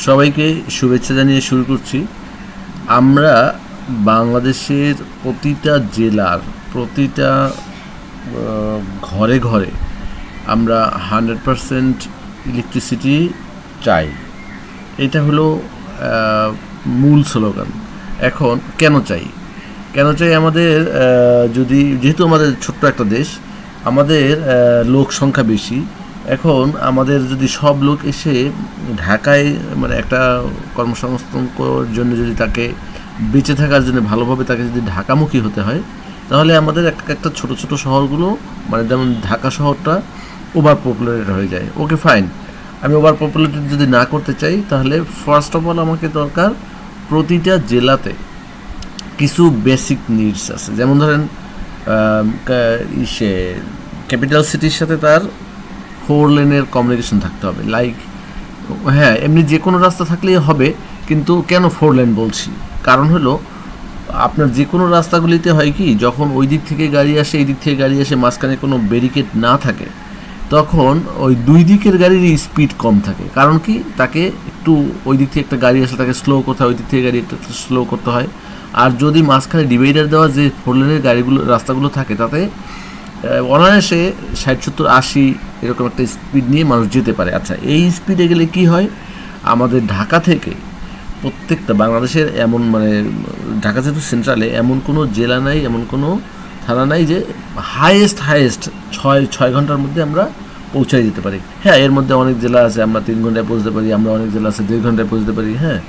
সবাইকে শুভেচ্ছা জানিয়ে শুরু করছি। আমরা বাংলাদেশের প্রতিটা জেলার প্রতিটা ঘরে ঘরে আমরা 100% ইলেকট্রিসিটি চাই। এটা হলো মূল স্লোগান। এখন কেন চাই আমাদের যেহেতু আমাদের ছোট্ট একটা দেশ, আমাদের লোক সংখ্যা বেশি। এখন আমাদের যদি সব লোক এসে ঢাকায় মানে একটা কর্মসংস্থানের জন্য যদি তাকে বেঁচে থাকার জন্য ভালোভাবে তাকে যদি ঢাকামুখী হতে হয়, তাহলে আমাদের একটা ছোট ছোট শহরগুলো মানে যেমন ঢাকা শহরটা ওভার পপুলেটেড হয়ে যায়। ওকে ফাইন, আমি ওভার পপুলেটেড যদি না করতে চাই, তাহলে ফার্স্ট অফ অল আমাকে দরকার প্রতিটা জেলাতে কিছু বেসিক নিডস আছে। যেমন ধরেন ক্যাপিটাল সিটির সাথে তার 4 লেনের কমিউনিকেশন থাকতে হবে। লাইক হ্যাঁ, এমনি যে কোনো রাস্তা থাকলেই হবে, কিন্তু কেন 4 লেন বলছি? কারণ হলো আপনার যে কোনো রাস্তাগুলিতে হয় কি, যখন ওই দিক থেকে গাড়ি আসে এই দিক থেকে গাড়ি আসে, মাঝখানে কোনো ব্যারিকেড না থাকে, তখন ওই দুই দিকের গাড়ির স্পিড কম থাকে। কারণ কি, তাকে একটু ওই দিক থেকে একটা গাড়ি আসলে তাকে স্লো করতে হয়, ওই দিক থেকে গাড়ি একটু স্লো করতে হয়। আর যদি মাঝখানে ডিভাইডার দেওয়া যে 4 লেনের গাড়িগুলো রাস্তাগুলো থাকে, তাতে অনায়াসে 60-70-80 এরকম একটা স্পিড নিয়ে মানুষ যেতে পারে। আচ্ছা, এই স্পিডে গেলে কি হয়, আমাদের ঢাকা থেকে প্রত্যেকটা বাংলাদেশের এমন মানে ঢাকা যেহেতু সেন্ট্রালে, এমন কোনো জেলা নাই, এমন কোনো থানা নাই যে হাইয়েস্ট 6 ঘন্টার মধ্যে আমরা পৌঁছাই যেতে পারি। হ্যাঁ, এর মধ্যে অনেক জেলা আছে আমরা 3 ঘন্টায় পৌঁছতে পারি, আমরা অনেক জেলা আছে 1.5 ঘন্টায় পৌঁছতে পারি। হ্যাঁ,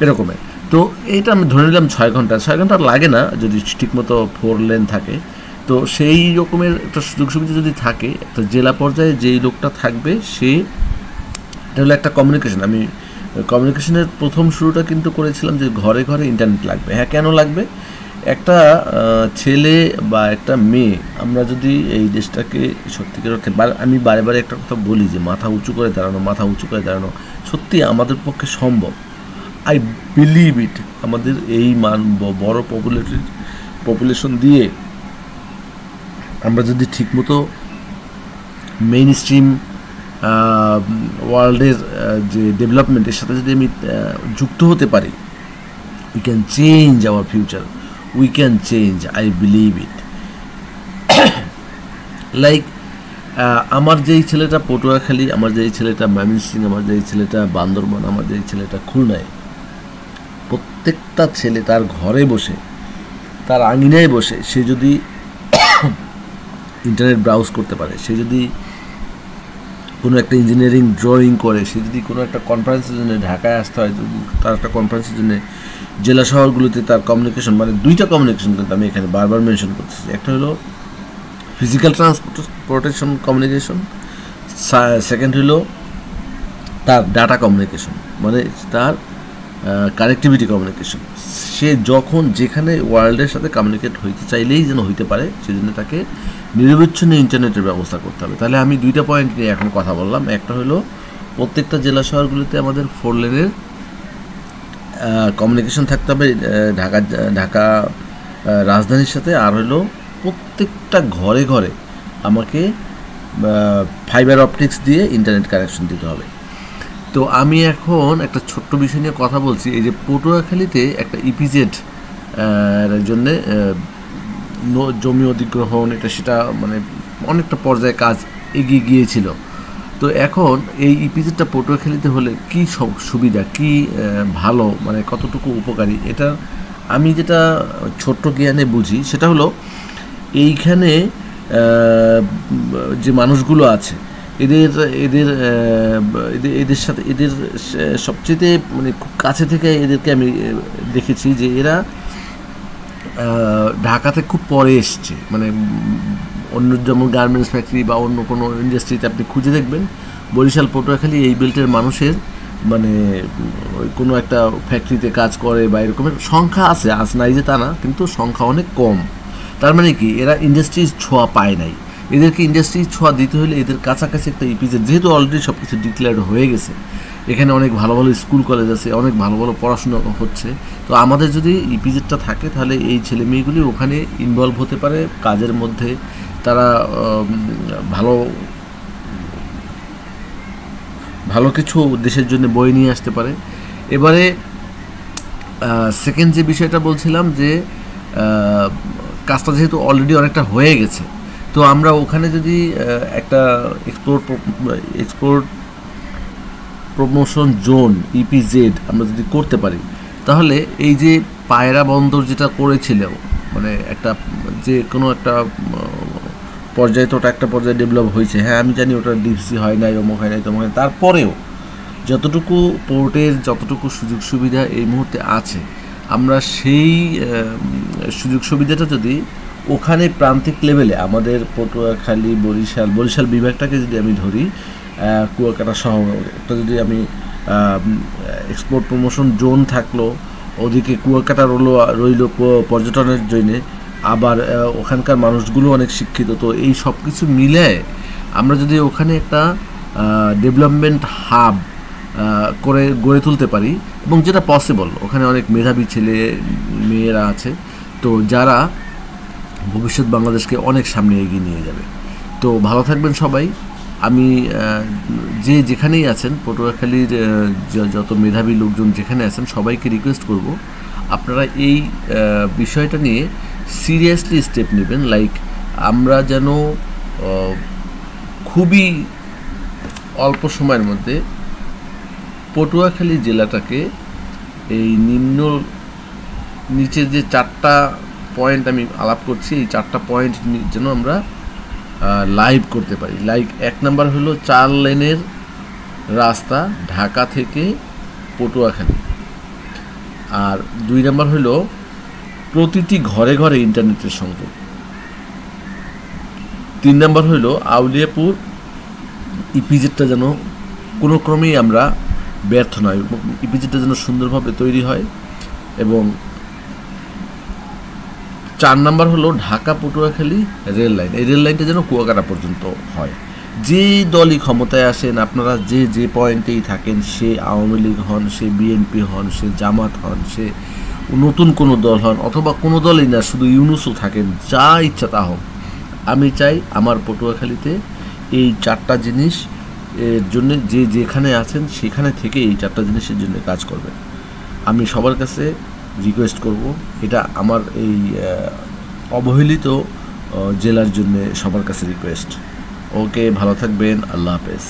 এরকমের। তো এটা আমি ধরে নিলাম 6 ঘন্টা লাগে না যদি ঠিকমতো 4 লেন থাকে। তো সেই রকমের একটা সুযোগ সুবিধা যদি থাকে, একটা জেলা পর্যায়ে যেই লোকটা থাকবে সে, এটা হলো একটা কমিউনিকেশন। আমি কমিউনিকেশনের প্রথম শুরুটা কিন্তু করেছিলাম যে ঘরে ঘরে ইন্টারনেট লাগবে। হ্যাঁ, কেন লাগবে? একটা ছেলে বা একটা মেয়ে, আমরা যদি এই দেশটাকে সত্যিকার অর্থে, আমি বারে বারে একটা কথা বলি যে মাথা উঁচু করে দাঁড়ানো সত্যি আমাদের পক্ষে সম্ভব। I believe it. আমাদের এই বড় পপুলেশন দিয়ে আমরা যদি ঠিকমতো মেইন স্ট্রিম ওয়ার্ল্ডের যে ডেভেলপমেন্টের সাথে যদি আমি যুক্ত হতে পারি, we can change our future, we can change, I believe it. Like আমার যেই ছেলেটা পটুয়াখালী, আমার যেই ছেলেটা ময়মনসিংহ, আমার যেই ছেলেটা বান্দরবান, আমার যেই ছেলেটা খুলনায়, প্রত্যেকটা ছেলে তার ঘরে বসে, তার আঙিনায় বসে সে যদি ইন্টারনেট ব্রাউজ করতে পারে, সে যদি কোনো একটা ইঞ্জিনিয়ারিং ড্রয়িং করে, সে যদি কোনো একটা কনফারেন্সের জন্য ঢাকায় আসতে হয়, তার একটা কনফারেন্সের জন্য জেলা শহরগুলোতে তার কমিউনিকেশন, মানে 2টা কমিউনিকেশন কিন্তু আমি এখানে বারবার মেনশন করতেছি। একটা হলো ফিজিক্যাল ট্রান্সপোর্টেশন কমিউনিকেশন, সেকেন্ড হলো তার ডাটা কমিউনিকেশন, মানে তার কানেক্টিভিটি কমিউনিকেশন। সে যখন যেখানে ওয়ার্ল্ডের সাথে কমিউনিকেট হইতে চাইলেই যেন হইতে পারে, সেজন্য তাকে নিরবিচ্ছিন্ন ইন্টারনেটের ব্যবস্থা করতে হবে। তাহলে আমি 2টা পয়েন্ট নিয়ে এখন কথা বললাম। একটা হলো প্রত্যেকটা জেলা শহরগুলিতে আমাদের 4 লেনের কমিউনিকেশন থাকতে হবে ঢাকা রাজধানীর সাথে। আর হলো প্রত্যেকটা ঘরে ঘরে আমাকে ফাইবার অপটিক্স দিয়ে ইন্টারনেট কানেকশন দিতে হবে। তো আমি এখন একটা ছোট্ট বিষয় নিয়ে কথা বলছি। এই যে পটুয়াখালীতে একটা ইপিজেড জন্যে জমি অধিগ্রহণ, সেটা মানে অনেকটা পর্যায়ে কাজ এগিয়ে গিয়েছিল। তো এখন এই ইপিজেডটা পটুয়াখালীতে হলে কি সব সুবিধা, কি ভালো, মানে কতটুকু উপকারী, এটা আমি যেটা ছোট্ট জ্ঞানে বুঝি, সেটা হলো এইখানে যে মানুষগুলো আছে, এদের সাথে এদের সবচেয়ে মানে খুব কাছে থেকে এদেরকে আমি দেখেছি যে এরা ঢাকাতে খুব পরে এসছে। মানে অন্য যেমন গার্মেন্টস ফ্যাক্টরি বা অন্য কোনো ইন্ডাস্ট্রিতে আপনি খুঁজে দেখবেন, বরিশাল পটুয়াখালী এই বেল্টের মানুষের মানে কোনো একটা ফ্যাক্টরিতে কাজ করে বা এরকমের সংখ্যা আছে, আজ নাই যে তা না, কিন্তু সংখ্যা অনেক কম। তার মানে কি, এরা ইন্ডাস্ট্রির ছোঁয়া পায় নাই। এদেরকে ইন্ডাস্ট্রির ছোঁয়া দিতে হলে এদের কাছাকাছি একটা ইপিজেড, যেহেতু অলরেডি সব কিছু ডিক্লেয়ার্ড হয়ে গেছে, এখানে অনেক ভালো ভালো স্কুল কলেজ আছে, অনেক ভালো ভালো পড়াশোনা হচ্ছে। তো আমাদের যদি ইপিজেডটা থাকে, তাহলে এই ছেলে মেয়েগুলি ওখানে ইনভলভ হতে পারে কাজের মধ্যে, তারা ভালো ভালো কিছু দেশের জন্য বয়ে নিয়ে আসতে পারে। এবারে সেকেন্ড যে বিষয়টা বলছিলাম যে কাজটা যেহেতু অলরেডি অনেকটা হয়ে গেছে, তো আমরা ওখানে যদি একটা এক্সপোর্ট প্রমোশন জোন ইপিজেড আমরা যদি করতে পারি, তাহলে এই যে পায়রা বন্দর যেটা করেছিল, মানে একটা যে কোনো একটা পর্যায়ে, তো ওটা একটা পর্যায়ে ডেভেলপ হয়েছে, হ্যাঁ আমি জানি ওটা ডিপসি হয় নাই, অমুক হয় নাই, তমুক হয়, তারপরেও যতটুকু পোর্টের যতটুকু সুযোগ সুবিধা এই মুহূর্তে আছে, আমরা সেই সুযোগ সুবিধাটা যদি ওখানে প্রান্তিক লেভেলে আমাদের পটুয়াখালী বরিশাল বিভাগটাকে যদি আমি ধরি, কুয়াকাটা সহ একটা যদি আমি এক্সপোর্ট প্রমোশন জোন থাকলো, ওদিকে কুয়াকাটা রইল পর্যটনের জন্যে, আবার ওখানকার মানুষগুলো অনেক শিক্ষিত, তো এই সব কিছু মিলে আমরা যদি ওখানে একটা ডেভেলপমেন্ট হাব করে গড়ে তুলতে পারি, এবং যেটা পসিবল, ওখানে অনেক মেধাবী ছেলে মেয়েরা আছে, তো যারা ভবিষ্যৎ বাংলাদেশকে অনেক সামনে এগিয়ে নিয়ে যাবে। তো ভালো থাকবেন সবাই। আমি যে যেখানেই আছেন, পটুয়াখালীর যত মেধাবী লোকজন যেখানে আছেন, সবাইকে রিকোয়েস্ট করব আপনারা এই বিষয়টা নিয়ে সিরিয়াসলি স্টেপ নেবেন। লাইক আমরা যেন খুবই অল্প সময়ের মধ্যে পটুয়াখালী জেলাটাকে এই নিচের যে 4টা পয়েন্ট আমি আলাপ করছি, এই 4টা পয়েন্ট যেন আমরা লাইভ করতে পারি। লাইক 1 নাম্বার হলো 4 লেনের রাস্তা ঢাকা থেকে পটুয়াখালী, আর 2 নাম্বার হলো প্রতিটি ঘরে ঘরে ইন্টারনেটের সংযোগ, 3 নাম্বার হলো আউলিয়াপুর ইপিজেডটা যেন কোনো ক্রমেই আমরা ব্যর্থ নয়, ইপিজেডটা যেন সুন্দরভাবে তৈরি হয়, এবং 4 নাম্বার হলো ঢাকা পটুয়াখালী রেল লাইন, এই রেল লাইনটা যেন কুয়াকাটা পর্যন্ত হয়। যে দলই ক্ষমতায় আসেন, আপনারা যে পয়েন্টেই থাকেন, সে আওয়ামী লীগ হন, সে বিএনপি হন, সে জামাত হন, সে নতুন কোনো দল হন, অথবা কোনো দলই না, শুধু ইউনুসও থাকেন, যা ইচ্ছা তা হোক, আমি চাই আমার পটুয়াখালীতে এই 4টা জিনিস এর জন্য যেখানে আছেন সেখানে থেকে এই 4টা জিনিসের জন্য কাজ করবেন। আমি সবার কাছে রিকোয়েস্ট করব, এটা আমার এই অবহেলিত জেলার জন্য সবার কাছে রিকোয়েস্ট। ওকে, ভালো থাকবেন, আল্লাহ হাফেজ।